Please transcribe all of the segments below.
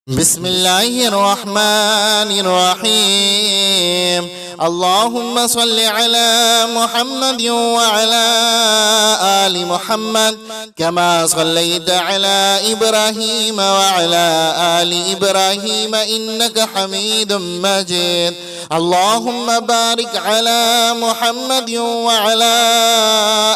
بسم الله الرحمن الرحيم. اللهم صل على محمد وعلى آل محمد كما صليت على إبراهيم وعلى آل إبراهيم إنك حميد مجيد. اللهم بارك على محمد وعلى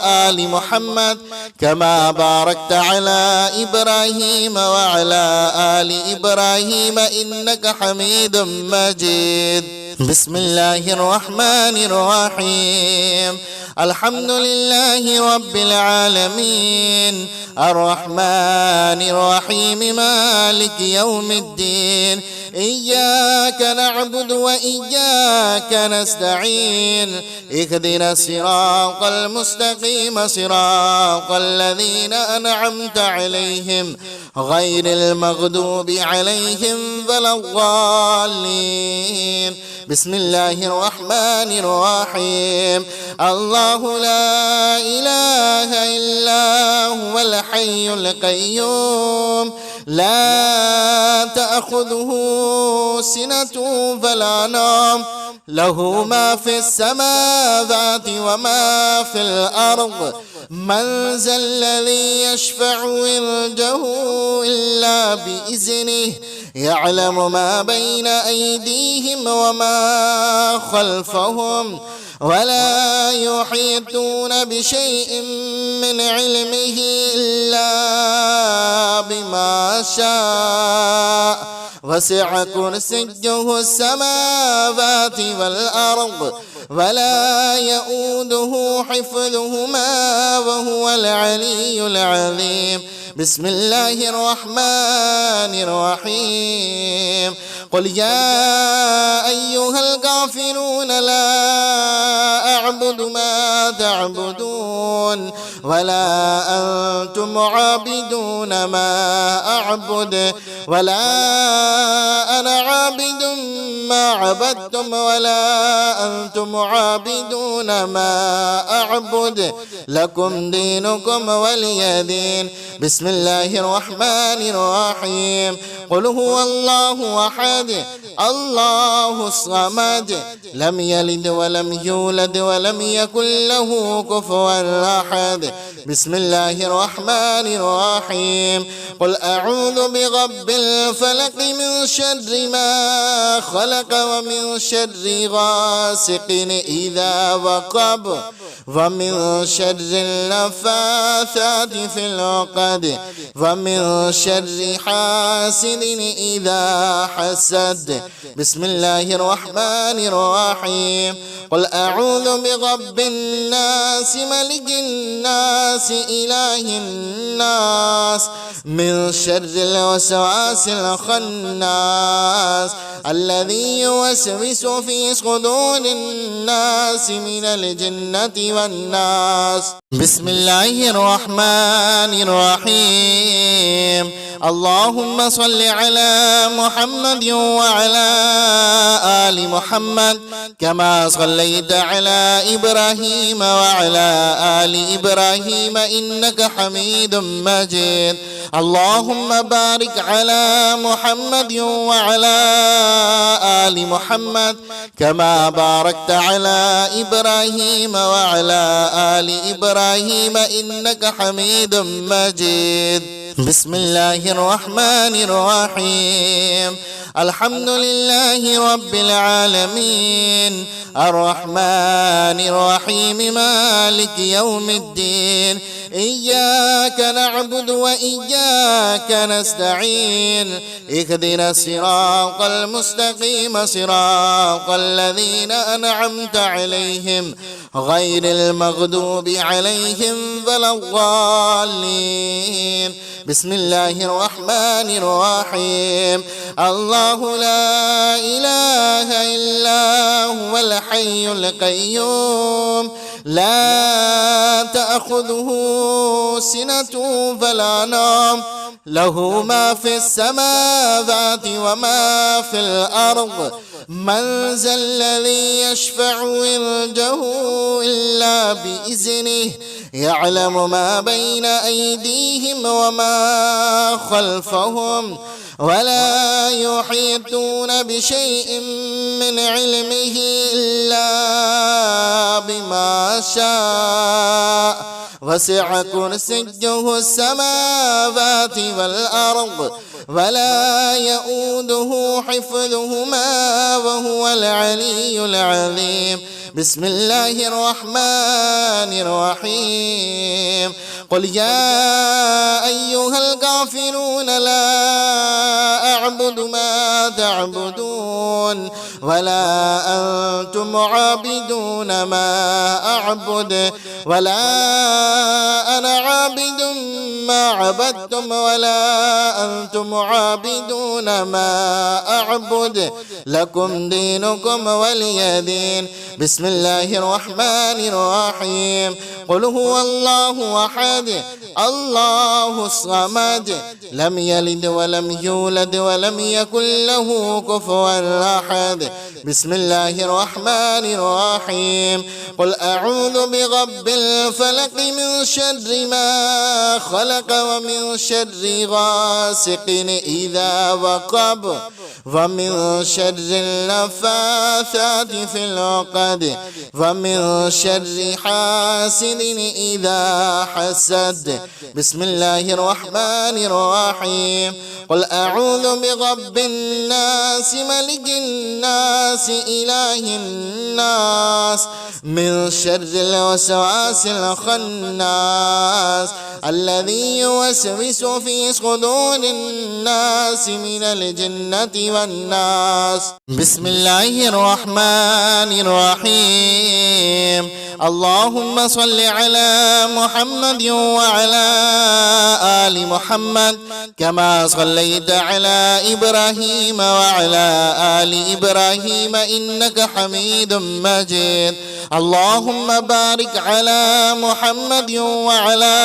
آل محمد كما باركت على إبراهيم وعلى آل إبراهيم إنك حميد مجيد. بسم الله الرحمن الرحيم. الحمد لله رب العالمين الرحمن الرحيم مالك يوم الدين. إياك نعبد وإياك نستعين. اهدنا الصراط المستقيم صراط الذين أنعمت عليهم غير المغضوب عليهم ولا الضالين. بسم الله الرحمن الرحيم. الله لا إله إلا هو الحي القيوم لا تأخذه سنة ولا نوم له ما في السماوات وما في الأرض. من ذا الذي يشفع عنده إلا بإذنه يعلم ما بين أيديهم وما خلفهم ولا يحيطون بشيء من علمه إلا بما شاء. وسع كرسيه السماوات والأرض ولا يؤوده حفظهما وهو العلي العظيم. بسم الله الرحمن الرحيم. قل يا أيها الكافرون لا أعبد ما تعبدون ولا أنتم عابدون ما أعبد ولا أنا عابد ما عبدتم ولا أنتم عابدون ما أعبد لكم دينكم ولي دين. بسم الله الرحمن الرحيم. قل هو الله أحد الله الصمد لم يلد ولم يولد ولم يكن له كفوا أحد. بسم الله الرحمن الرحيم. قل أعوذ برب الفلق من شر ما خلق ومن شر غاسق إذا وقب ومن شر النفاثات في العقد ومن شر حاسد إذا حسد. بسم الله الرحمن الرحيم. قل أعوذ برب الناس ملك الناس إله الناس من شر الوسواس الخناس الذي يوسوس في صدور الناس من الجنة والناس. بسم الله الرحمن الرحيم. اللهم صل على محمد وعلى آل محمد كما صليت على إبراهيم وعلى آل إبراهيم إنك حميد مجيد. اللهم بارك على محمد وعلى آل محمد كما باركت على إبراهيم وعلى آل إبراهيم إنك حميد مجيد. بسم الله الرحمن الرحيم. الحمد لله رب العالمين الرحمن الرحيم مالك يوم الدين. إياك نعبد وإياك نستعين. اهدنا الصراط المستقيم صراط الذين أنعمت عليهم غير المغضوب عليهم ولا الضالين. بسم الله الرحمن الرحيم. الله لا إله إلا هو الحي القيوم لا تأخذه سنة ولا نوم له ما في السماوات وما في الأرض. من ذا الذي يشفع عنده إلا بإذنه يعلم ما بين أيديهم وما خلفهم ولا يحيطون بشيء من علمه إلا بما شاء وسع كرسيه السماوات والأرض ولا يؤوده حفظهما وهو العلي العظيم. بسم الله الرحمن الرحيم. قل يا أيها الكافرون لا أعبد ما تعبدون ولا أنتم عابدون ما أعبد ولا أنا عابد ما عبدتم ولا أنتم عابدون ما أعبد لكم دينكم ولي دين. بسم الله الرحمن الرحيم. قل هو الله أحد الله الصمد لم يلد ولم يولد ولم يكن له كفوا أحد. بسم الله الرحمن الرحيم. قل أعوذ برب الفلق من شر ما خلق ومن شر غاسق إذا وقب ومن شر النفاثات في العقد ومن شر حاسد إذا حسد. بسم الله الرحمن الرحيم. قل أعوذ برب الناس ملك الناس إله الناس من شر الوسواس الخناس الذي يوسوس في صدور الناس من الجنة والناس. بسم الله الرحمن الرحيم. اللهم صل على محمد وعلى آل محمد كما صليت على إبراهيم وعلى آل إبراهيم إنك حميد مجيد. اللهم بارك على محمد وعلى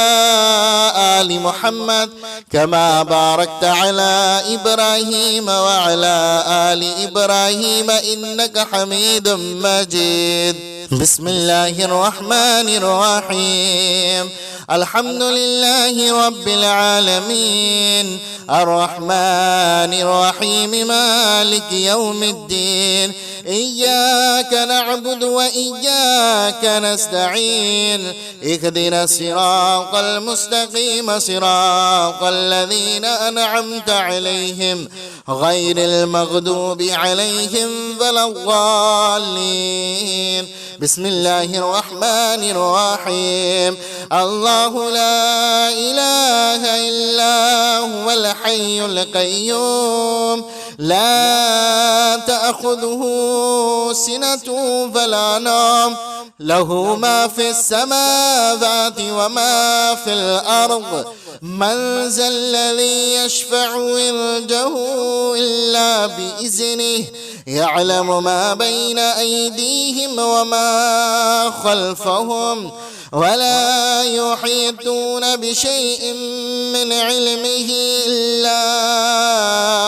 آل محمد كما باركت على إبراهيم وعلى آل إبراهيم إنك حميد مجيد. بسم الله الرحمن الرحيم. الحمد لله رب العالمين الرحمن الرحيم مالك يوم الدين إياك نعبد وإياك نستعين اهدنا الصراط المستقيم صراط الذين أنعمت عليهم غير المغضوب عليهم ولا الضالين. بسم الله الرحمن الرحيم. الله لا إله إلا هو الحي القيوم لا تأخذه سنة ولا نوم له ما في السماوات وما في الأرض من ذا الذي يشفع عنده إلا بإذنه يعلم ما بين أيديهم وما خلفهم ولا يحيطون بشيء من علمه إلا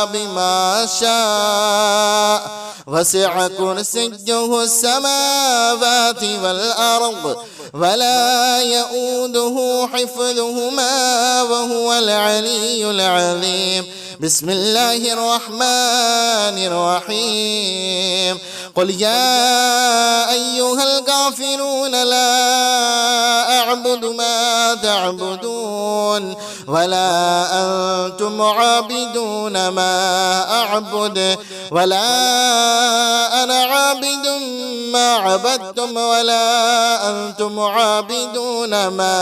بما شاء وسع كرسيه السماوات والأرض ولا يؤوده حفظهما وهو العلي العظيم. بسم الله الرحمن الرحيم. قل يا أيها الكافرون لا أعبد ما تعبدون ولا أنتم عابدون ما أعبد ولا أنا عابد ما عبدتم ولا أنتم عابدون ما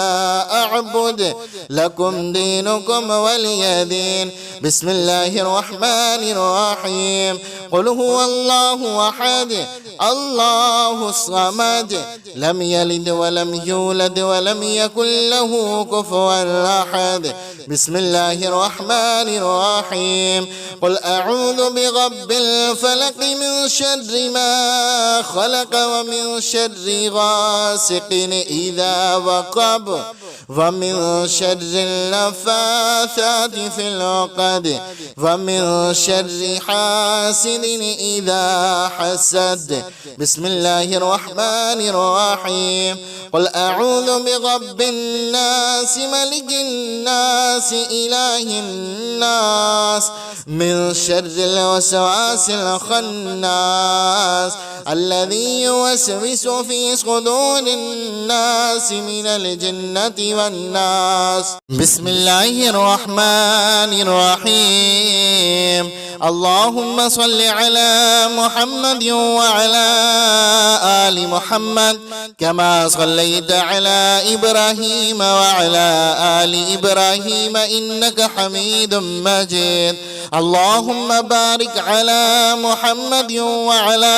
أعبد لكم دينكم ولي دين. بسم الله الرحمن الرحيم. قل هو الله أحد الله الصمد لم يلد ولم يولد ولم يكن له كفوا أحد. بسم الله الرحمن الرحيم. قل أعوذ برب الفلق من شر ما خلق ومن شر غاسق إذا وقب ومن شر النفاثات في العقد ومن شر حاسد إذا حسد. بسم الله الرحمن الرحيم. قل أعوذ برب الناس ملك الناس إله الناس من شر الوسواس الخناس الذي يوسوس في صدور الناس من الجنة والناس. بسم الله الرحمن الرحيم. اللهم صل على محمد وعلى آل محمد كما صليت على إبراهيم وعلى آل إبراهيم إنك حميد مجيد. اللهم بارك على محمد وعلى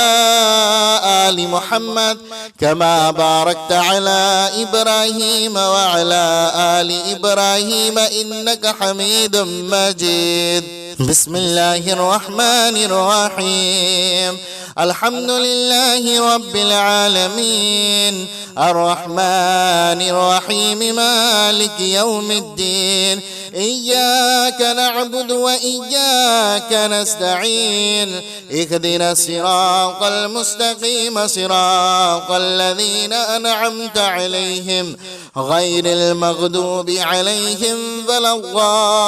آل محمد كما باركت على إبراهيم وعلى آل إبراهيم إنك حميد مجيد. بسم الله الرحمن الرحيم. الحمد لله رب العالمين الرحمن الرحيم مالك يوم الدين. إياك نعبد وإياك نستعين. اهدنا الصراط المستقيم صراط الذين أنعمت عليهم غير المغضوب عليهم ولا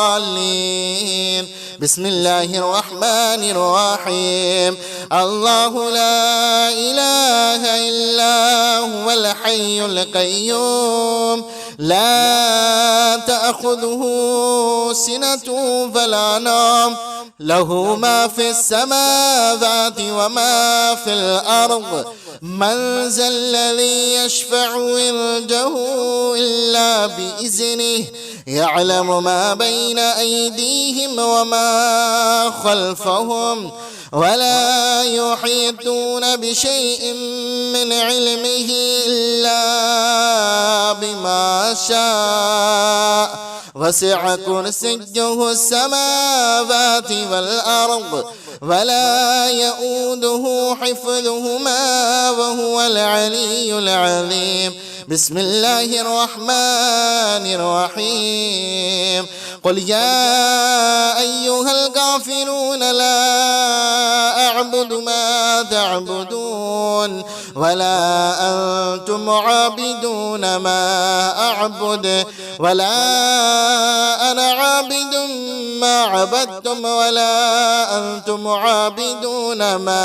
الضالين. بسم الله الرحمن الرحيم. الله لا إله إلا هو الحي القيوم لا تأخذه سنة ولا نوم له ما في السماوات وما في الأرض. من ذا الذي يشفع عنده إلا بإذنه يعلم ما بين أيديهم وما خلفهم ولا يحيطون بشيء من علمه إلا بما شاء. وسع كرسيه السماوات والأرض ولا يؤوده حفظهما وهو العلي العظيم. بسم الله الرحمن الرحيم. قل يا أيها الكافرون لا أعبد ما تعبدون ولا أنتم عابدون ما أعبد ولا أنا عابد ما عبدتم ولا أنتم عابدون ما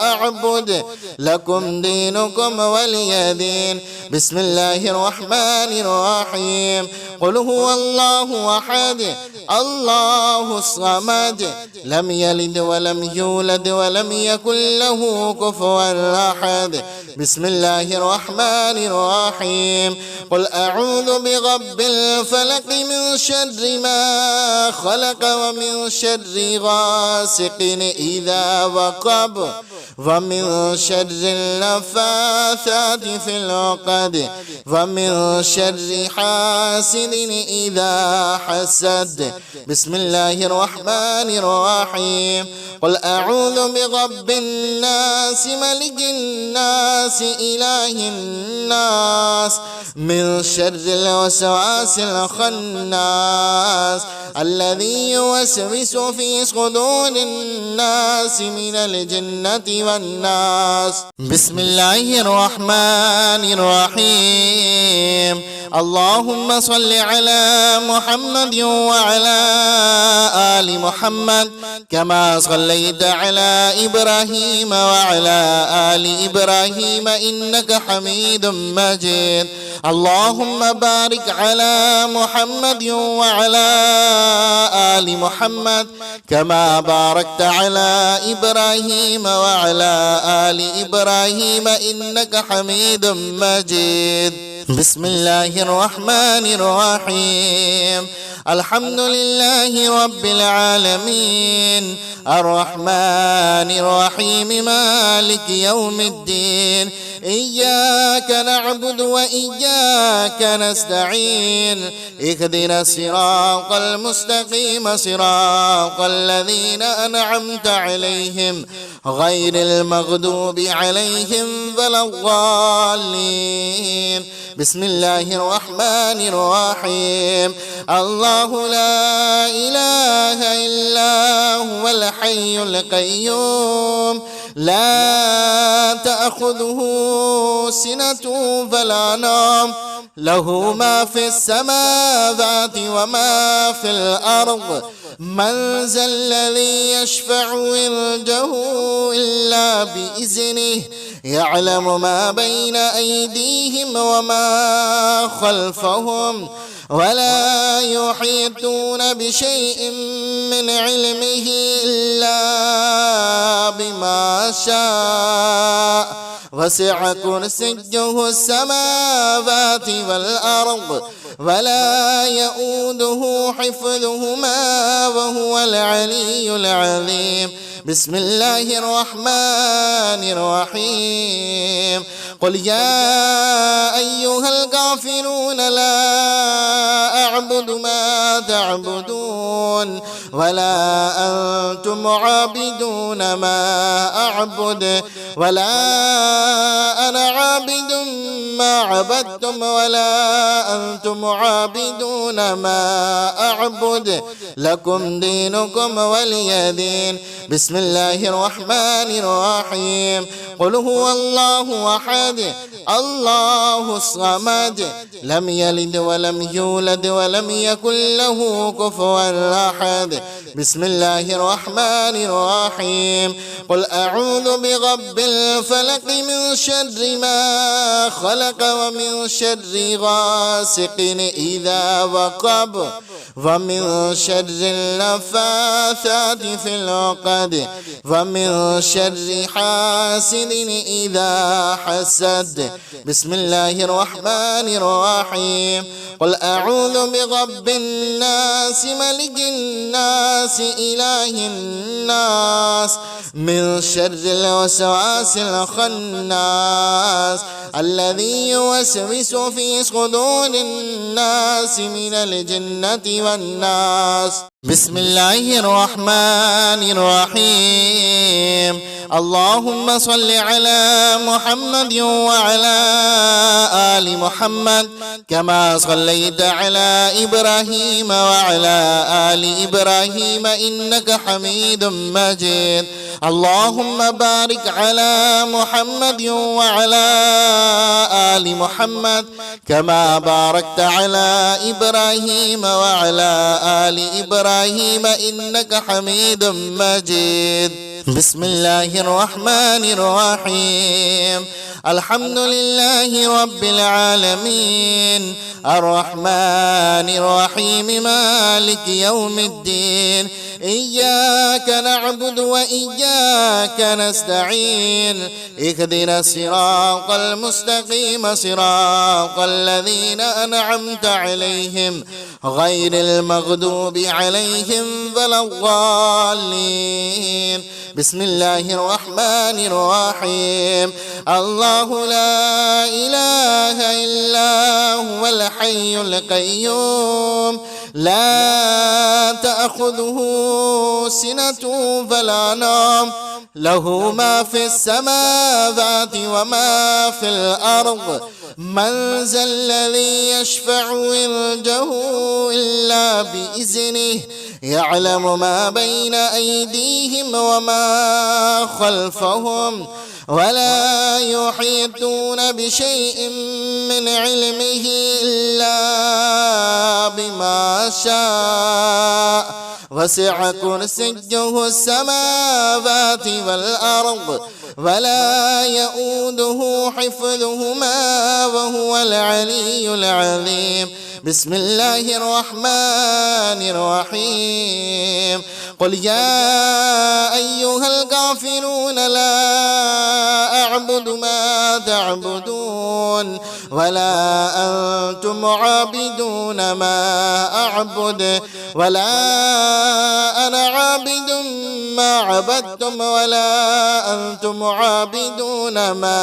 أعبد لكم دينكم ولي دين. بسم الله الرحمن الرحيم. قل هو الله أحد الله الصمد لم يلد ولم يولد ولم يكن له كفوا أحد. بسم الله الرحمن الرحيم. قل أعوذ برب الفلق من شر ما خلق ومن شر غاسق إذا وقب ومن شر النفاثات في العقد ومن شر حاسد إذا حسد. بسم الله الرحمن الرحيم. قل أعوذ برب الناس ملك الناس إله الناس من شر الوسواس الخناس الذي يوسوس في صدور الناس من الجنة والناس. بسم الله الرحمن الرحيم. اللهم صل على محمد وعلى آل محمد كما صليت على إبراهيم وعلى آل إبراهيم إنك حميد مجيد. اللهم بارك على محمد وعلى آل محمد كما باركت على إبراهيم وعلى آل إبراهيم إنك حميد مجيد. بسم الله الرحمن الرحيم. الحمد لله رب العالمين الرحمن الرحيم مالك يوم الدين. إياك نعبد وإياك نستعين اهدنا الصراط المستقيم صراط الذين أنعمت عليهم غير المغضوب عليهم ولا الضالين. بسم الله الرحمن الرحيم. الله لا إله إلا هو الحي القيوم لا تأخذه سنة ولا نوم له ما في السماوات وما في الأرض من ذا الذي يشفع عنده إلا بإذنه يعلم ما بين أيديهم وما خلفهم ولا يحيطون بشيء من علمه إلا بما شاء وسع كرسيه السماوات والأرض ولا يؤوده حفظهما وهو العلي العظيم. بسم الله الرحمن الرحيم. قل يا أيها الكافرون لا أعبد ما تعبدون ولا أنتم عابدون ما أعبد ولا أنا عابد ما عبدتم ولا أنتم عابدون ما أعبد لكم دينكم ولي دين. بسم الله الرحمن الرحيم. قل هو الله أحد الله الصمد لم يلد ولم يولد ولم يكن له كفوا أحد. بسم الله الرحمن الرحيم. قل أعوذ برب الفلق من شر ما خلق ومن شر غاسق إذا وقب ومن شر النفاثات في العقد ومن شر حاسد إذا حسد. بسم الله الرحمن الرحيم. قل أعوذ برب الناس ملك الناس إله الناس من شر الوسواس الخناس الذي يوسوس في صدور الناس من الجنة والناس. بسم الله الرحمن الرحيم. اللهم صل على محمد وعلى آل محمد كما صليت على إبراهيم وعلى آل إبراهيم إنك حميد مجيد. اللهم بارك على محمد وعلى آل محمد كما باركت على إبراهيم وعلى آل إبراهيم إنك حميد مجيد. بسم الله الرحمن الرحيم. الحمد لله رب العالمين الرحمن الرحيم مالك يوم الدين إياك نعبد وإياك نستعين اهدنا الصراط المستقيم صراط الذين أنعمت عليهم غير المغضوب عليهم ولا الضالين. بسم الله الرحمن الرحيم. الله لا إله إلا هو الحي القيوم لا تأخذه سنة ولا نوم له ما في السماوات وما في الأرض من ذا الذي يشفع عنده إلا بإذنه يعلم ما بين أيديهم وما خلفهم ولا يحيطون بشيء من علمه إلا بما شاء وسع كرسيه السماوات والأرض ولا يؤوده حفظهما وهو العلي العظيم. بسم الله الرحمن الرحيم. قل يا أيها الكافرون لا أعبد ما تعبدون ولا أنتم عابدون ما أعبد ولا أنا عابد ما عبدتم ولا أنتم عابدون ما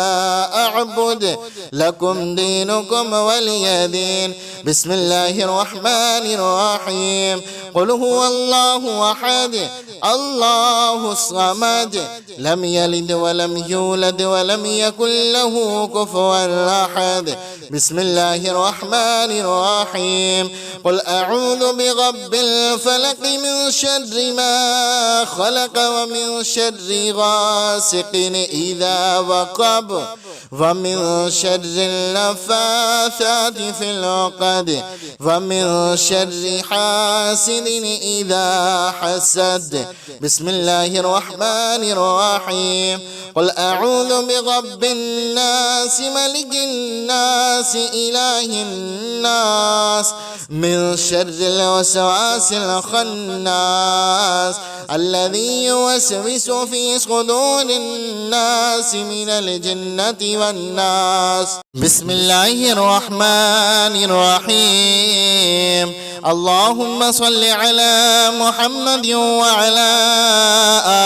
أعبد لكم دينكم ولي دين. بسم الله الرحمن الرحيم. قل هو الله أحد الله الصمد لم يلد ولم يولد ولم يكن له كفوا أحد. بسم الله الرحمن الرحيم. قل أعوذ برب الفلق من شر ما خلق ومن شر غاسق إذا وقب ومن شر النفاثات في العقد ومن شر حاسد إذا حسد. بسم الله الرحمن الرحيم. قل أعوذ برب الناس ملك الناس إله الناس من شر الوسواس الخناس الذي يوسوس في صدور الناس من الجنة والناس. بسم الله الرحمن الرحيم. اللهم صل على محمد وعلى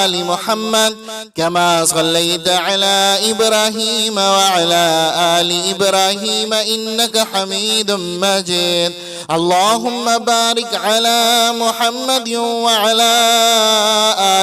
آل محمد كما صليت على إبراهيم وعلى آل إبراهيم إنك حميد مجيد. اللهم بارك على محمد وعلى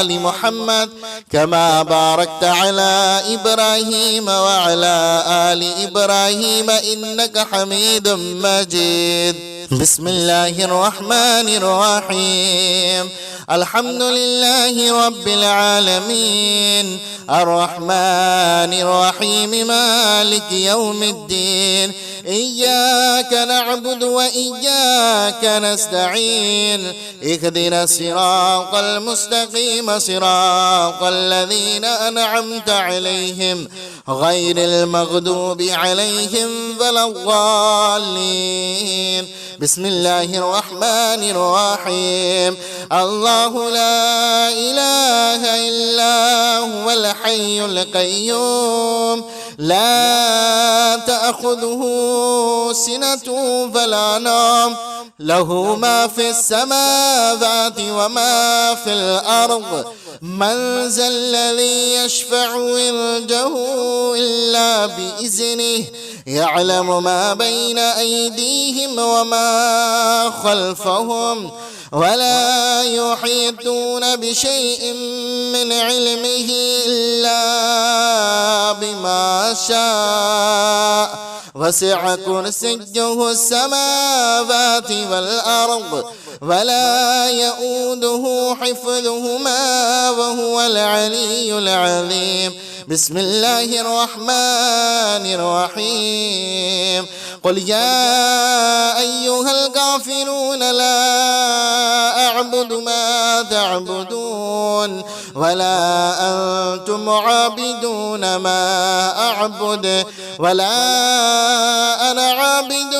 آل محمد كما باركت على إبراهيم وعلى آل إبراهيم إنك حميد مجيد. بسم الله الرحمن الرحيم. الحمد لله رب العالمين الرحمن الرحيم مالك يوم الدين. إياك نعبد وإياك نستعين. اهدنا الصراط المستقيم صراط الذين أنعمت عليهم غير المغضوب عليهم ولا الضالين. بسم الله الرحمن الرحيم. الله لا إله إلا هو الحي القيوم لا تأخذه سنة ولا نوم له ما في السماوات وما في الأرض. من ذا الذي يشفع عنده إلا بإذنه يعلم ما بين أيديهم وما خلفهم ولا يحيطون بشيء من علمه إلا بما شاء. وسع كرسيه السماوات والأرض ولا يؤوده حفظهما وهو العلي العظيم. بسم الله الرحمن الرحيم. قل يا أيها الكافرون لا أعبد ما تعبدون ولا أنتم عابدون ما أعبد ولا أنا عابد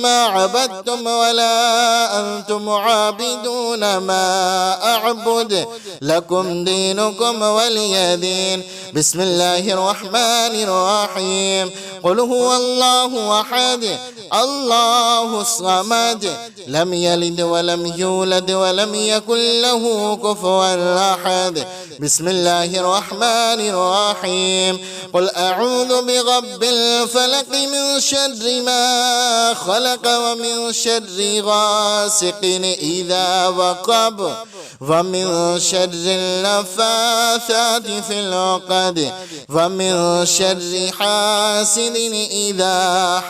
ما عبدتم ولا أنتم عابدون ما أعبد لكم دينكم ولي دين. بسم الله الرحمن الرحيم. قل هو الله أحد الله الصمد لم يلد ولم يولد ولم يكن له كفوا أحد. بسم الله الرحمن الرحيم. قل أعوذ برب الفلق من شر ما خلق ومن شر غاسق إذا وقب ومن شر النفاثات في العقد ومن شر حاسد إذا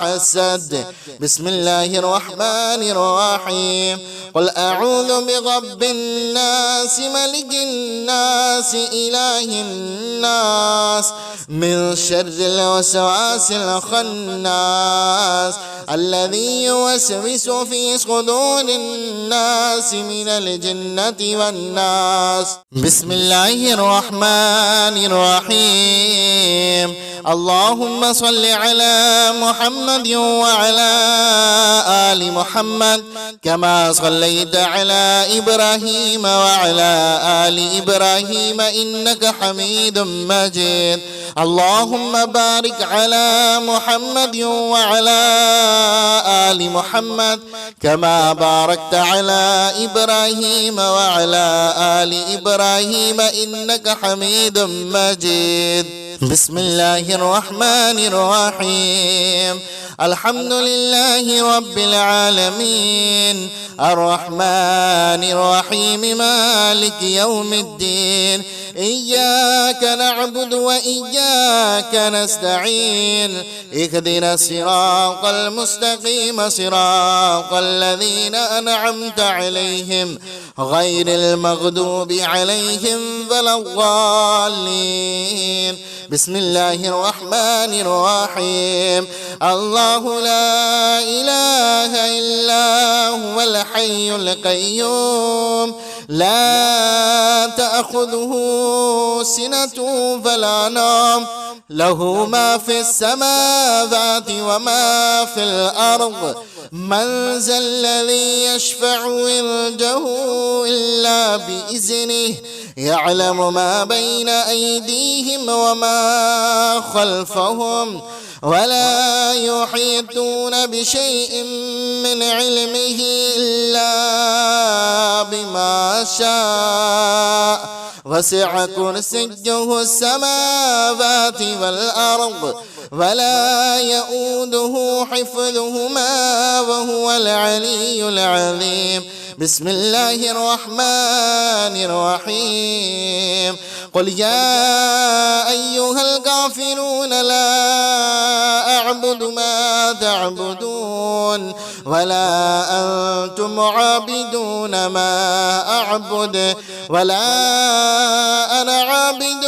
حسد. بسم الله الرحمن الرحيم. قل أعوذ برب الناس ملك الناس إله الناس من شر الوسواس الخناس الذي يوسوس في صدور الناس من الجنة والناس. بسم الله الرحمن الرحيم. اللهم صل على محمد وعلى آل محمد كما صليت على إبراهيم وعلى آل إبراهيم إنك حميد مجيد. اللهم بارك على محمد وعلى آل محمد كما باركت على إبراهيم وعلى آل إبراهيم إنك حميد مجيد. بسم الله الرحمن الرحيم. الحمد لله رب العالمين الرحمن الرحيم مالك يوم الدين. إياك نعبد وإياك نستعين. اهدنا الصراط المستقيم صراط الذين أنعمت عليهم غير المغضوب عليهم ولا الضالين. بسم الله الرحمن الرحيم. الله لا إله إلا هو الحي القيوم لا تأخذه سنة ولا نوم له ما في السماوات وما في الأرض. من ذا الذي يشفع عنده إلا بإذنه يعلم ما بين أيديهم وما خلفهم ولا يحيطون بشيء من علمه إلا بما شاء. وسع كرسيه السماوات والأرض ولا يؤوده حفظهما وهو العلي العظيم. بسم الله الرحمن الرحيم. قل يا أيها الكافرون لا أعبد ما تعبدون ولا أنتم عابدون ما أعبد ولا أنا عابد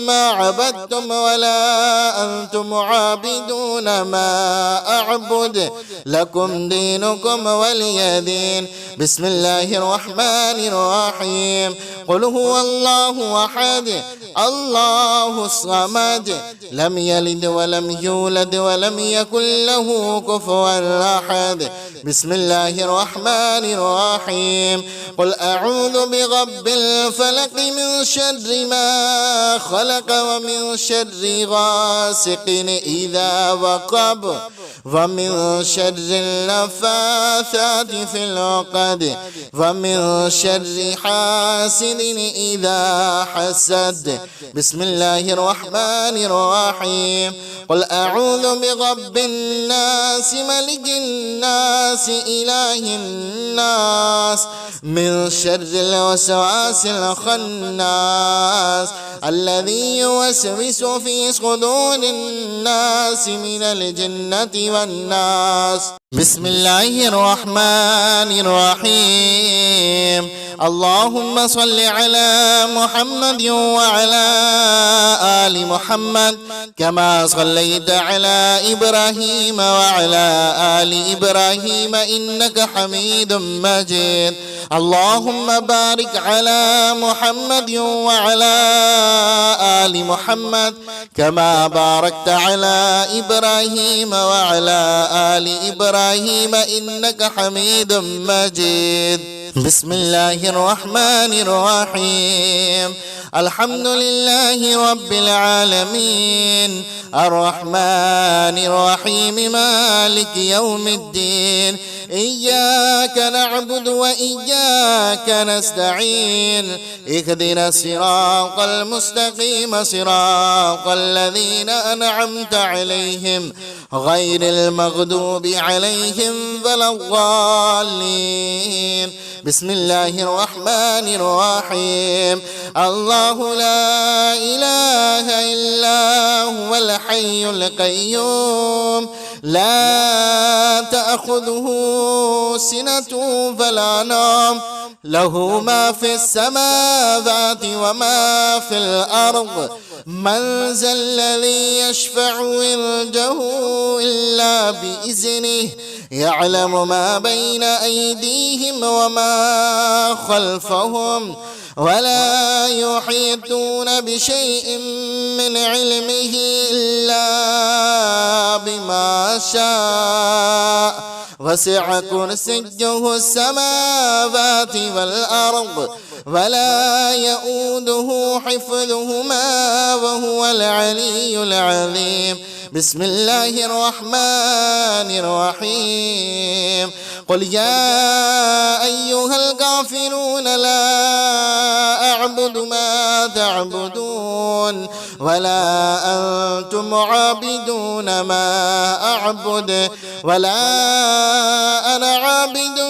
ما عبدتم ولا أنتم عابدون ما أعبد لكم دينكم ولي دين. بسم الله الرحمن الرحيم. قل هو الله أحد الله الصمد لم يلد ولم يولد ولم يكن له كفوا أحد. بسم الله الرحمن الرحيم. قل أعوذ برب الفلق من شر ما خلق ومن شر غاسق إذا وقب ومن شر النفاثات في العقد ومن شر حاسد إذا حسد. بسم الله الرحمن الرحيم. قل أعوذ برب الناس ملك الناس إله الناس من شر الوسواس الخناس الذي يوسوس في صدور الناس من الجنة والناس. بسم الله الرحمن الرحيم. اللهم صل على محمد وعلى آل محمد كما صليت على إبراهيم وعلى آل إبراهيم إنك حميد مجيد. اللهم بارك على محمد وعلى آل محمد كما باركت على إبراهيم وعلى آل إبراهيم إنك حميد مجيد. بسم الله الرحمن الرحيم. الحمد لله رب العالمين الرحمن الرحيم مالك يوم الدين. إياك نعبد وإياك نستعين. اهدنا الصراط المستقيم صراط الذين أنعمت عليهم غير المغضوب عليهم ولا الضالين. بسم الله الرحمن الرحيم. الله لا إله إلا هو الحي القيوم لا تأخذه سنة ولا نوم له ما في السماوات وما في الأرض. من ذا الذي يشفع عنده إلا بإذنه يعلم ما بين أيديهم وما خلفهم ولا يحيطون بشيء من علمه إلا بما شاء وسع كرسيه السماوات والأرض ولا يؤوده حفظهما وهو العلي العظيم. بسم الله الرحمن الرحيم. قل يا أيها الكافرون لا أعبد ما تعبدون ولا أنتم عابدون ما أعبد ولا أنا عابد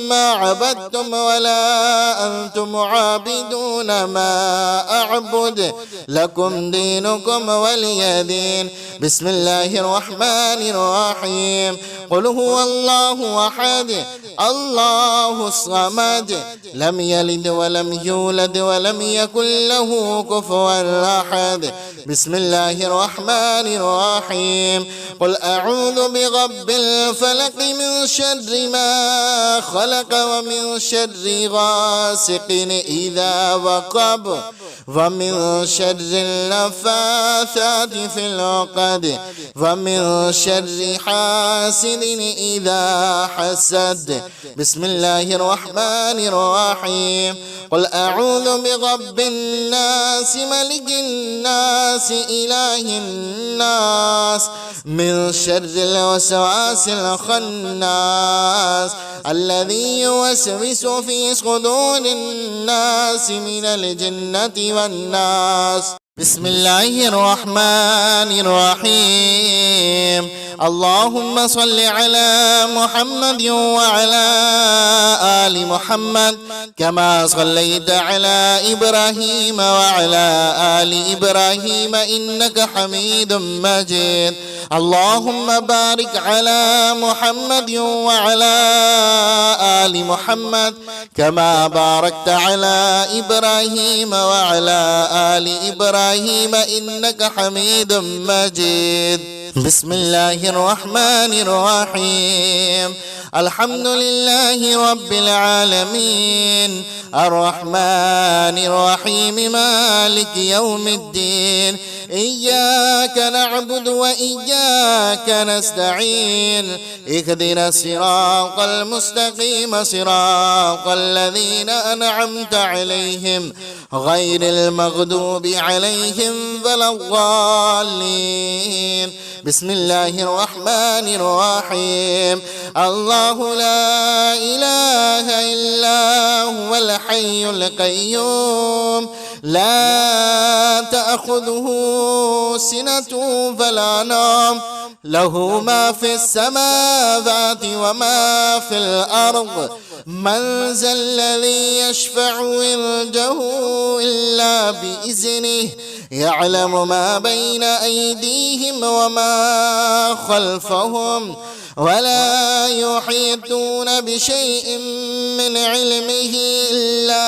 ما عبدتم ولا أنتم عابدون ما أعبد لكم دينكم ولي دين. بسم الله الرحمن الرحيم. قل هو الله أحد الله الصمد لم يلد ولم يولد ولم يكن له كفوا أحد. بسم الله الرحمن الرحيم. قل أعوذ برب الفلق من شر ما خلق ومن شر غاسق إذا وقب ومن شر النفاثات في العقد ومن شر حاسد إذا حسد. بسم الله الرحمن الرحيم. قل أعوذ برب الناس ملك الناس إله الناس من شر الوسواس الخناس الذي يوسوس في صدور الناس من الجنة والناس. بسم الله الرحمن الرحيم. اللهم صل على محمد وعلى آل محمد كما صليت على إبراهيم وعلى آل إبراهيم إنك حميد مجيد. اللهم بارك على محمد وعلى آل محمد كما باركت على إبراهيم وعلى آل إبراهيم إنك حميد مجيد. بسم الله الرحمن الرحيم. الحمد لله رب العالمين الرحمن الرحيم مالك يوم الدين. إياك نعبد وإياك نستعين. اهدنا الصراط المستقيم صراط الذين أنعمت عليهم غير المغضوب عليهم ولا الضالين. بسم الله الرحمن الرحيم. الله لا إله إلا هو الحي القيوم لا تأخذه سنة ولا نوم له ما في السماوات وما في الأرض. من ذا الذي يشفع عنده إلا بإذنه يعلم ما بين أيديهم وما خلفهم ولا يحيطون بشيء من علمه إلا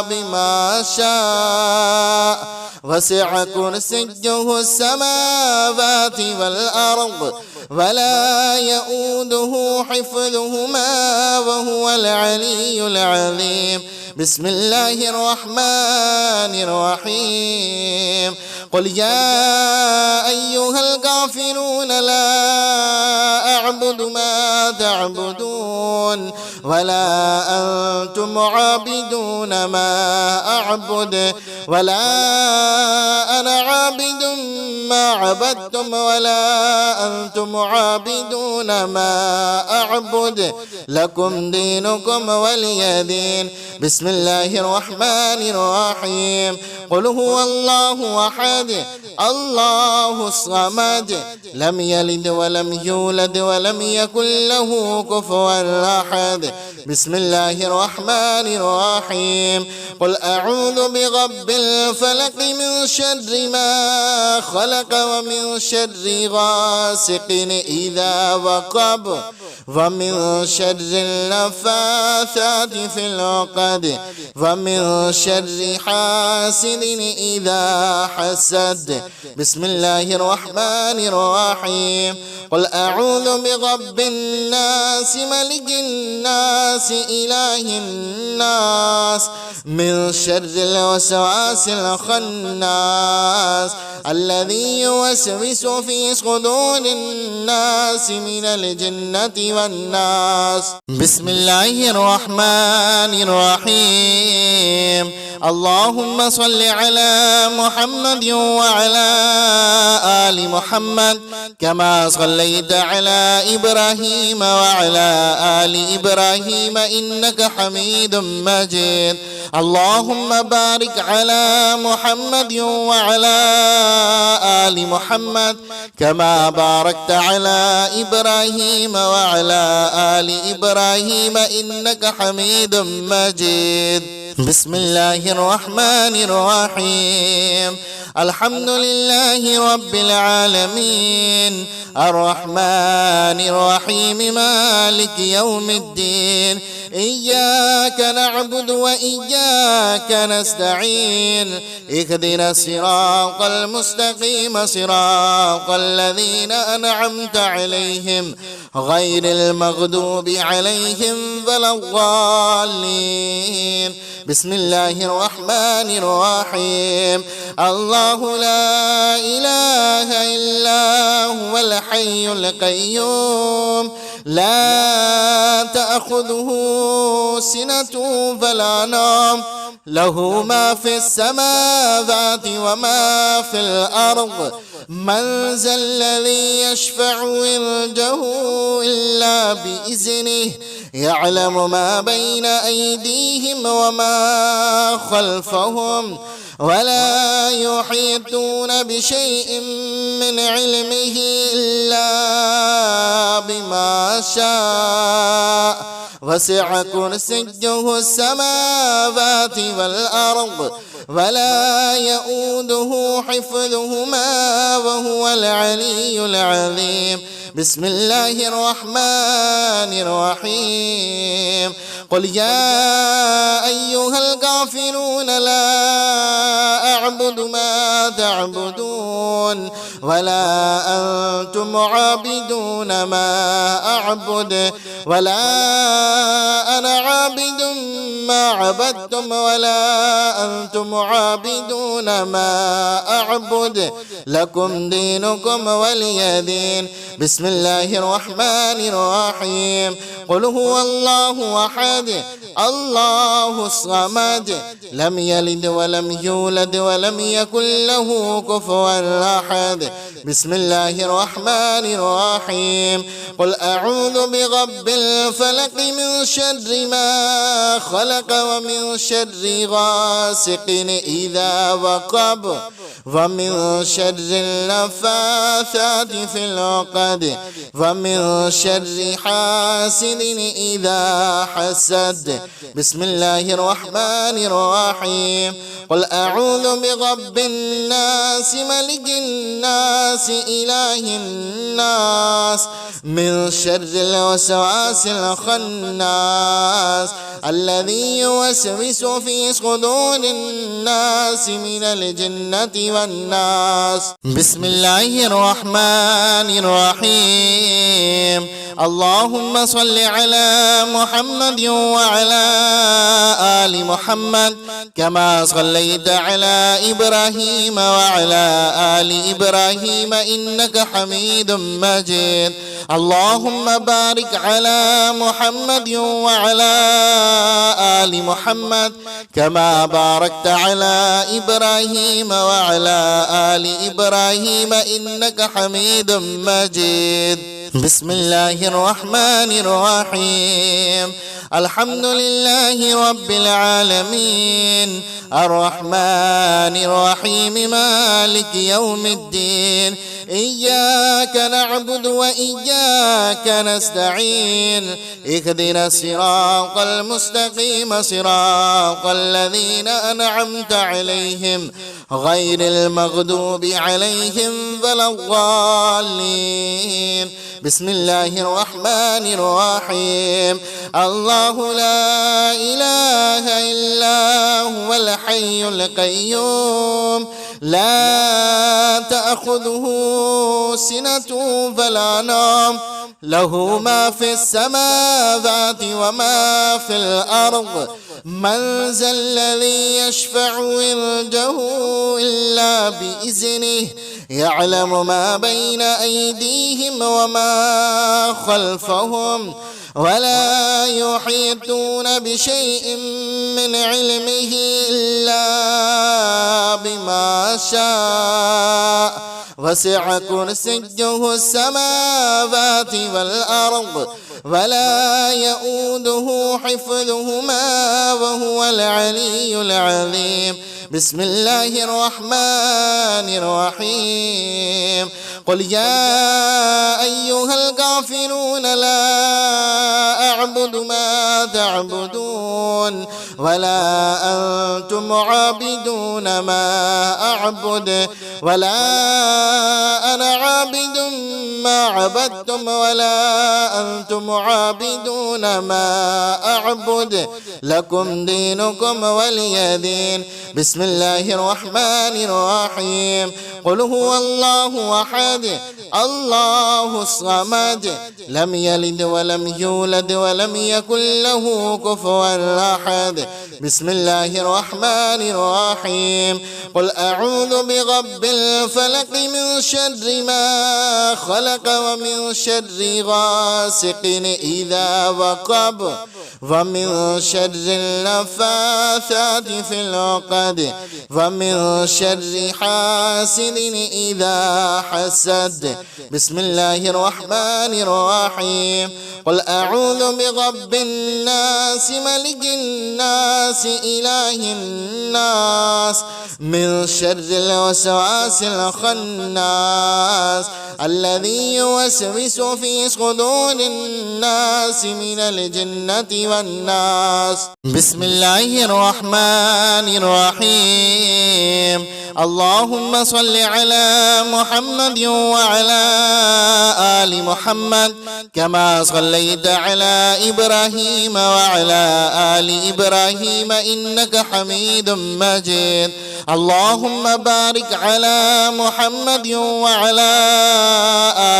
بما شاء وسع كرسيه السماوات والأرض ولا يؤوده حفظهما وهو العلي العظيم. بسم الله الرحمن الرحيم. قل يا أيها الكافرون لا أعبد ما تعبدون ولا أنتم عابدون ما أعبد ولا أنا عابد ما عبدتم ولا أنتم عابدون ما أعبد لكم دينكم ولي دين. بسم الله الرحمن الرحيم. قل هو الله أحد الله الصمد لم يلد ولم يولد ولم يكن له كفوا أحد. بسم الله الرحمن الرحيم. قل أعوذ برب الفلق من شر ما خلق ومن شر غاسق إذا وقب ومن شر النفاثات في العقد ومن شر حاسد إذا حسد. بسم الله الرحمن الرحيم. قل أعوذ برب الناس ملك الناس إله الناس من شر الوسواس الخناس الذي يوسوس في صدور الناس من الجنة والناس. بسم الله الرحمن الرحيم. اللهم صل على محمد وعلى آل محمد كما صليت على إبراهيم وعلى آل إبراهيم إنك حميد مجيد. اللهم بارك على محمد وعلى آل محمد كما باركت على إبراهيم وعلى آل إبراهيم إنك حميد مجيد. بسم الله الرحمن الرحيم. الحمد لله رب العالمين الرحمن الرحيم مالك يوم الدين. إياك نعبد وإياك نستعين. اهدنا الصراط المستقيم صراط الذين أنعمت عليهم غير المغضوب عليهم ولا الضالين. بسم الله الرحمن الرحيم. الله لا إله إلا هو الحي القيوم لا تأخذه سنة ولا نوم له ما في السماوات وما في الأرض. من ذا الذي يشفع عنده إلا بإذنه يعلم ما بين أيديهم وما خلفهم ولا يحيطون بشيء من علمه إلا بما شاء. وسع كرسيه السماوات والأرض ولا يؤوده حفظهما وهو العلي العظيم. بسم الله الرحمن الرحيم. قل يا أيها الكافرون لا أعبد ما تعبدون ولا أنتم عابدون ما أعبد ولا أنا عابد ما عبدتم ولا أنتم عابدون ما أعبد لكم دينكم ولي دين. بسم الله الرحمن الرحيم. قل هو الله أحد الله الصمد لم يلد ولم يولد ولم يكن له كفوا أحد. بسم الله الرحمن الرحيم. قل أعوذ برب الفلق من شر ما خلق ومن شر غاسق إذا وقب ومن شر النفاثات في العقد ومن شر حاسد إذا حسد. بسم الله الرحمن الرحيم. قل أعوذ برب الناس ملك الناس إله الناس من شر الوسواس الخناس الذي يوسوس في صدور الناس من الجنة والناس. بسم الله الرحمن الرحيم. اللهم صل على محمد وعلى آل محمد كما صليت على إبراهيم وعلى آل إبراهيم إنك حميد مجيد. اللهم بارك على محمد وعلى آل محمد كما باركت على إبراهيم وعلى آل إبراهيم إنك حميد مجيد. بسم الله الرحمن الرحيم. الحمد لله رب العالمين الرحمن الرحيم مالك يوم الدين. إياك نعبد وإياك نستعين اهدنا الصراط المستقيم صراط الذين أنعمت عليهم غير المغضوب عليهم ولا الضالين. بسم الله الرحمن الرحيم. الله لا إله إلا هو الحي القيوم لا تأخذه سنة ولا نوم له ما في السماوات وما في الأرض من ذا الذي يشفع عنده إلا بإذنه يعلم ما بين أيديهم وما خلفهم ولا يحيطون بشيء من علمه إلا بما شاء وسع كرسيه السماوات والأرض ولا يؤوده حفظهما وهو العلي العظيم. بسم الله الرحمن الرحيم. قل يا أيها الكافرون لا أعبد ما تعبدون ولا أنتم عابدون ما أعبد ولا أنا عابد ما عبدتم ولا أنتم عابدون ما أعبد لكم دينكم ولي دين. بسم الله الرحمن الرحيم. قل هو الله أحد الله الصمد لم يلد ولم يولد ولم يكن له كفوا أحد. بسم الله الرحمن الرحيم. قل أعوذ برب الفلق من شر ما خلق ومن شر غاسق إذا وقب ومن شر النفاثات في العقد ومن شر حاسد إذا حسد. بسم الله الرحمن الرحيم. قل أعوذ برب الناس ملك الناس إله الناس من شر الوسواس الخناس الذي يوسوس في صدور الناس من الجنة والناس. بسم الله الرحمن الرحيم. اللهم صل على محمد وعلى آل محمد كما صليت على إبراهيم وعلى آل إبراهيم إنك حميد مجيد. اللهم بارك على محمد وعلى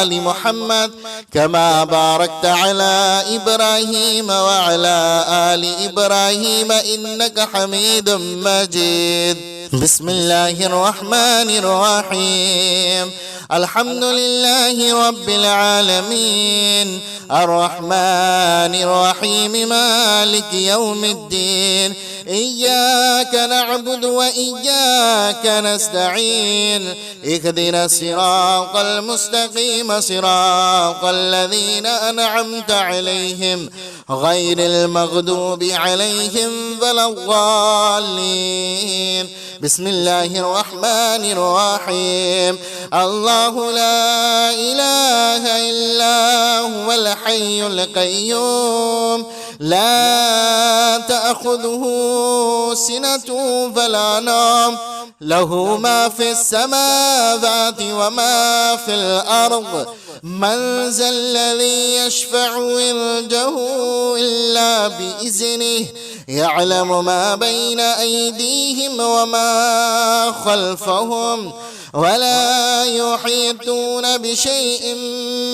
آل محمد كما باركت على إبراهيم وعلى آل إبراهيم إنك حميد مجيد. بسم الله الرحمن الرحيم. الحمد لله رب العالمين الرحمن الرحيم مالك يوم الدين إياك نعبد وإياك نستعين اهدنا الصراط المستقيم صراط الذين أنعمت عليهم غير المغضوب عليهم ولا الضالين. بسم الله الرحمن الرحيم. الله لا إله إلا هو الحي القيوم لا تأخذه سنة ولا نوم له ما في السماوات وما في الأرض من ذا الذي يشفع عنده إلا بإذنه يعلم ما بين أيديهم وما خلفهم ولا يحيطون بشيء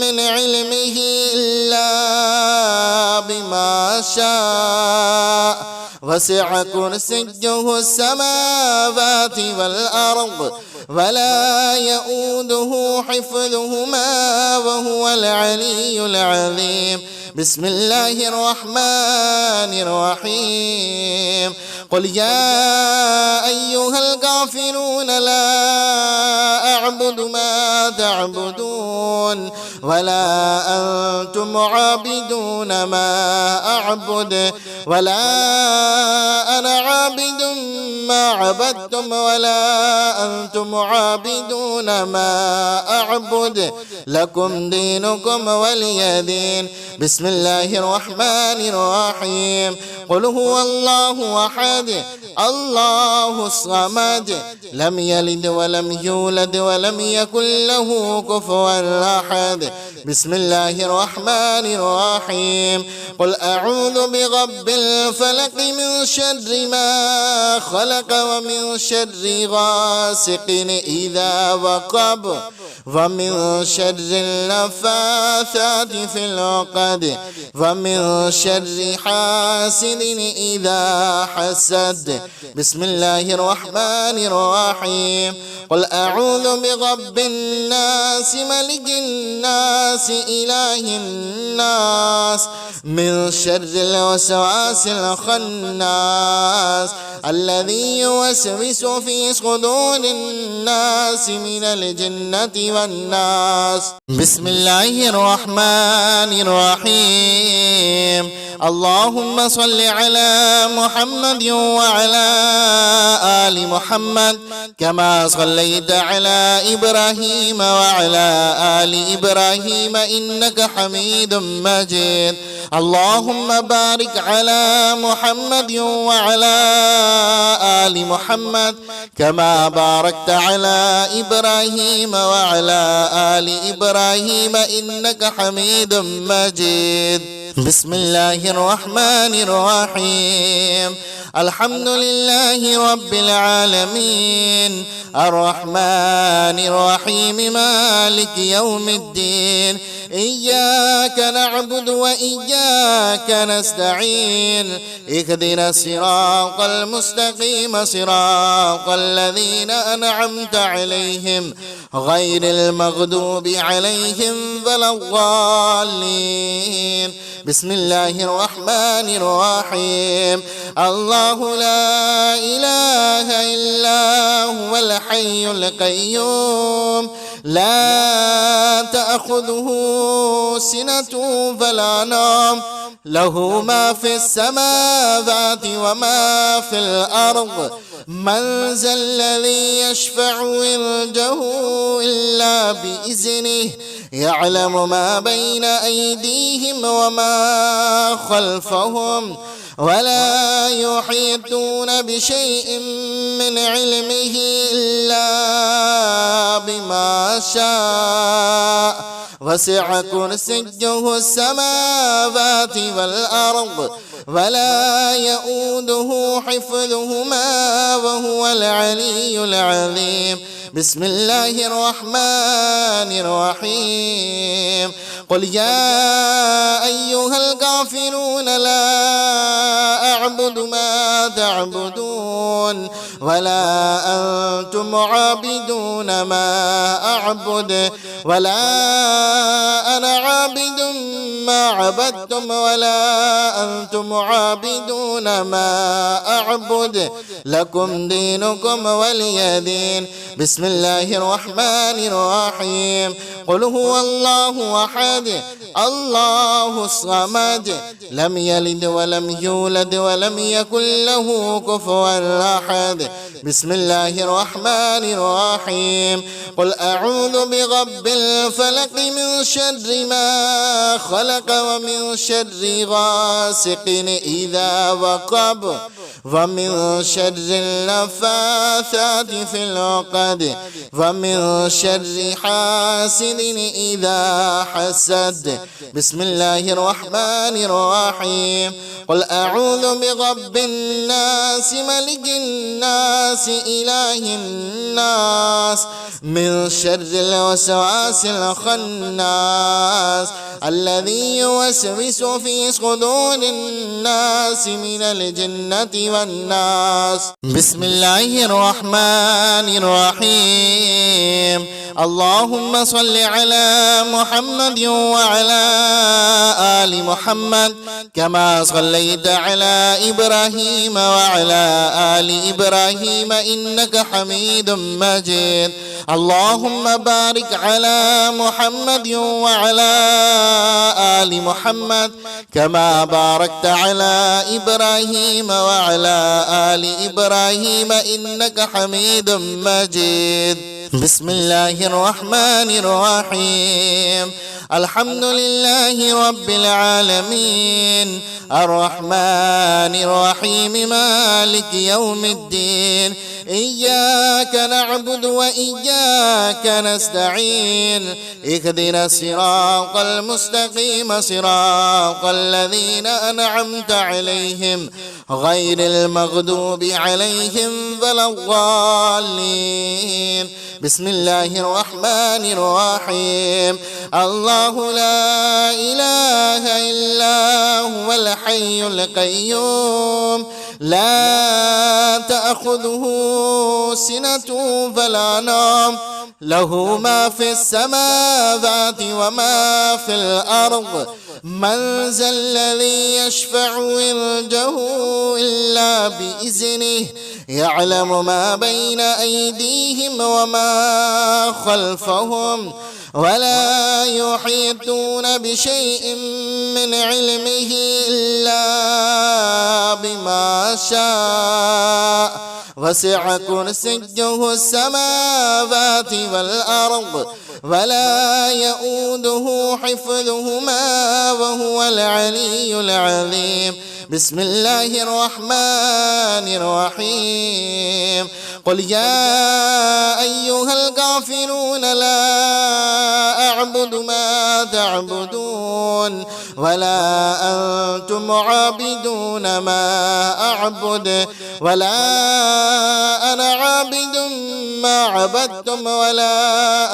من علمه إلا بما شاء وسع كرسيه السماوات والأرض ولا يؤوده حفظهما وهو العلي العظيم. بسم الله الرحمن الرحيم. قل يا أيها الكافرون لا أعبد ما تعبدون ولا أنتم عابدون ما أعبد ولا أنا عابد ما عبدتم ولا أنتم عابدون ما أعبد لكم دينكم ولي دين. بسم الله الرحمن الرحيم. قل هو الله أحد الله الصمد لم يلد ولم يولد ولم يكن له كفوا أحد. بسم الله الرحمن الرحيم. قل أعوذ برب الفلق من شر ما خلق ومن شر غاسق إذا وقب ومن شر النفاثات في العقد ومن شر حاسد إذا حسد. بسم الله الرحمن الرحيم. قل أعوذ برب الناس ملك الناس إله الناس من شر الوسواس الخناس الذي يوسوس في صدور الناس من الجنة والناس. بسم الله الرحمن الرحيم. اللهم صل على محمد وعلى آل محمد كما صليت على إبراهيم وعلى آل إبراهيم إنك حميد مجيد. اللهم بارك على محمد وعلى آل محمد كما باركت على إبراهيم وعلى آل إبراهيم إنك حميد مجيد. بسم الله الرحمن الرحيم. الحمد لله رب العالمين الرحمن الرحيم مالك يوم الدين. إياك نعبد وإياك نستعين. اهدنا الصراط المستقيم صراط الذين أنعمت عليهم غير المغضوب عليهم ولا الضالين. بسم الله الرحمن الرحيم. الله لا إله إلا هو الحي القيوم لا تأخذه سنة ولا نوم له ما في السماوات وما في الأرض. من ذا الذي يشفع عنده إلا بإذنه يعلم ما بين أيديهم وما خلفهم ولا يحيطون بشيء من علمه إلا بما شاء. وسع كرسيه السماوات والأرض ولا يؤوده حفظهما وهو العلي العظيم. بسم الله الرحمن الرحيم. قل يا أيها الكافرون لا أعبد ما تعبدون ولا أنتم عابدون ما أعبد ولا أنا عابد ما عبدتم ولا أنتم عابدون ما أعبد لكم دينكم ولي دين. بسم الله الرحمن الرحيم. قل هو الله أحد الله الصمد لم يلد ولم يولد ولم يكن له كفوا أحد. بسم الله الرحمن الرحيم. قل أعوذ برب الفلق من شر ما خلق ومن شر غاسق إذا وقب ومن شر النفاثات في العقد ومن شر حاسد إذا حسد. بسم الله الرحمن الرحيم. قل أعوذ برب الناس ملك الناس إله الناس من شر الوسواس الخناس الذي يوسوس في صدور الناس من الجنة والناس. بسم الله الرحمن الرحيم. اللهم صل على محمد وعلى آل محمد كما صليت على إبراهيم وعلى آل إبراهيم إنك حميد مجيد. اللهم بارك على محمد وعلى آل محمد كما باركت على إبراهيم وعلى آل إبراهيم إنك حميد مجيد. بسم الله الرحمن الرحيم. الحمد لله رب العالمين الرحمن الرحيم مالك يوم الدين. إياك نعبد وإياك نستعين. اهدنا الصراط المستقيم صراط الذين أنعمت عليهم غير المغضوب عليهم ولا الضالين. بسم الله الرحمن الرحيم. الله لا إله إلا هو الحي القيوم لا تأخذه سنة ولا نوم له ما في السماوات وما في الأرض. من ذا الذي يشفع عنده إلا بإذنه يعلم ما بين أيديهم وما خلفهم ولا يحيطون بشيء من علمه إلا بما شاء. وسع كرسيه السماوات والأرض ولا يؤوده حفظهما وهو العلي العظيم. بسم الله الرحمن الرحيم. قل يا أيها الكافرون لا أعبد ما تعبدون ولا أنتم عابدون ما أعبد ولا أنا عابد ما عبدتم ولا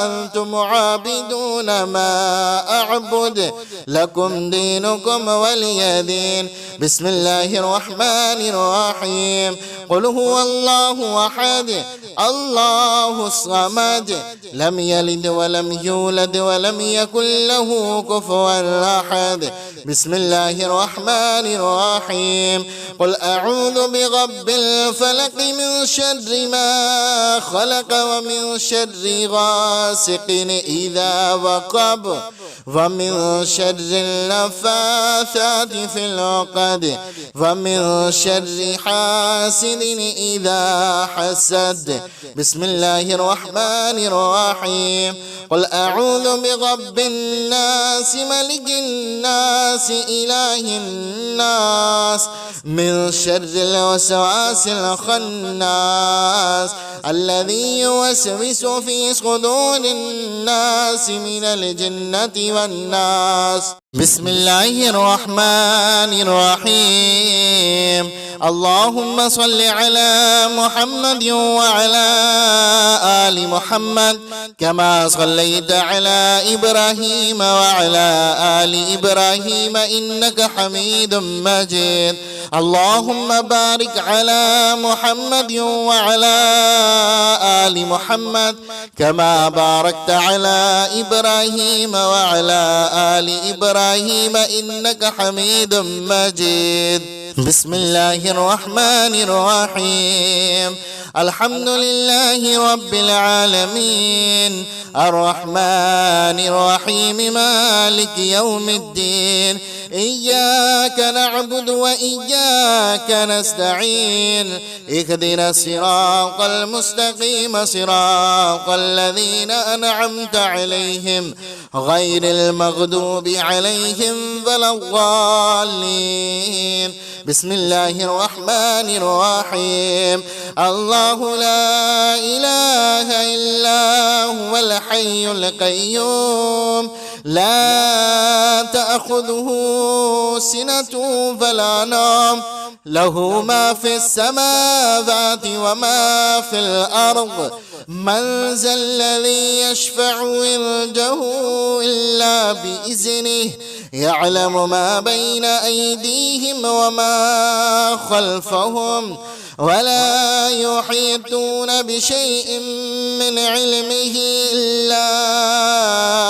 أنتم عابدون ما أعبد لكم دينكم ولي دين. بسم الله الرحمن الرحيم. قل هو الله أحد الله الصمد لم يلد ولم يولد ولم يكن له كفوا أحد. بسم الله الرحمن الرحيم. قل أعوذ برب الفلق من شر ما خلق ومن شر غاسق إذا وقب ومن شر النفاثات في العقد ومن شر حاسد إذا حسد. بسم الله الرحمن الرحيم. قل أعوذ برب الناس ملك الناس إله الناس من شر الوسواس الخناس الذي يوسوس في صدور الناس من الجنة والناس. بسم الله الرحمن الرحيم. اللهم صل على محمد وعلى آل محمد كما صليت على إبراهيم وعلى آل إبراهيم إنك حميد مجيد. اللهم بارك على محمد وعلى آل محمد كما باركت على إبراهيم وعلى آل إبراهيم إنك حميد مجيد. بسم الله الرحمن الرحيم. الحمد لله رب العالمين الرحمن الرحيم مالك يوم الدين. إياك نعبد وإياك نستعين. اهدنا الصراط المستقيم صراط الذين أنعمت عليهم غير المغضوب عليهم ولا الضالين. بسم الله الرحمن الرحيم. الله لا إله إلا هو الحي القيوم لا تأخذه سنة ولا نوم له ما في السماوات وما في الأرض. من ذا الذي يشفع عنده إلا بإذنه يعلم ما بين أيديهم وما خلفهم ولا يحيطون بشيء من علمه إلا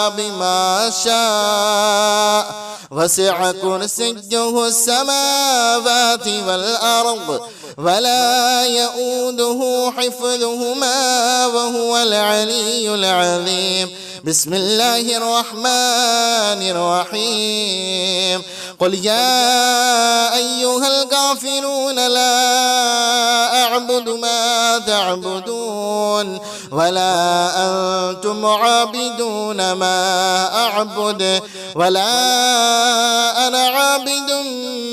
بما شاء وسع كرسيه السماوات والأرض ولا يؤوده حفظهما وهو العلي العظيم. بسم الله الرحمن الرحيم. قل يا أيها الكافرون لا أعبد ما تعبدون ولا أنتم عابدون ما أعبد ولا أنا عابد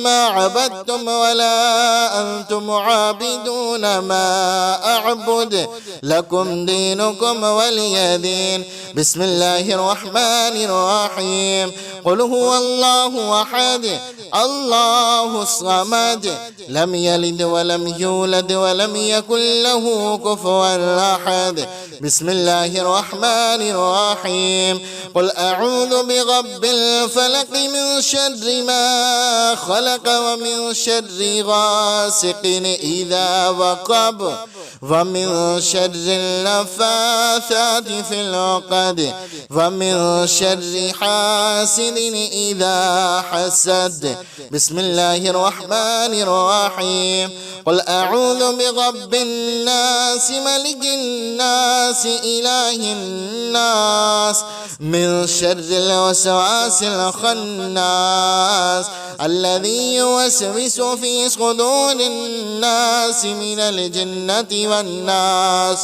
ما عبدتم ولا أنتم عابدون ما أعبد لكم دينكم ولي دين. بسم الله الرحمن الرحيم. قل هو الله أحد الله الصمد لم يلد ولم يولد ولم يكن له كفوا أحد. بسم الله الرحمن الرحيم. قل أعوذ برب الفلق من شر ما خلق ومن شر غاسق إذا وقب ومن شر النفاثات في العقد ومن شر حاسد إذا حسد. بسم الله الرحمن الرحيم. قل أعوذ برب الناس ملك الناس إله الناس من شر الوسواس الخناس الذي يوسوس في صدور الناس من الجنة والناس.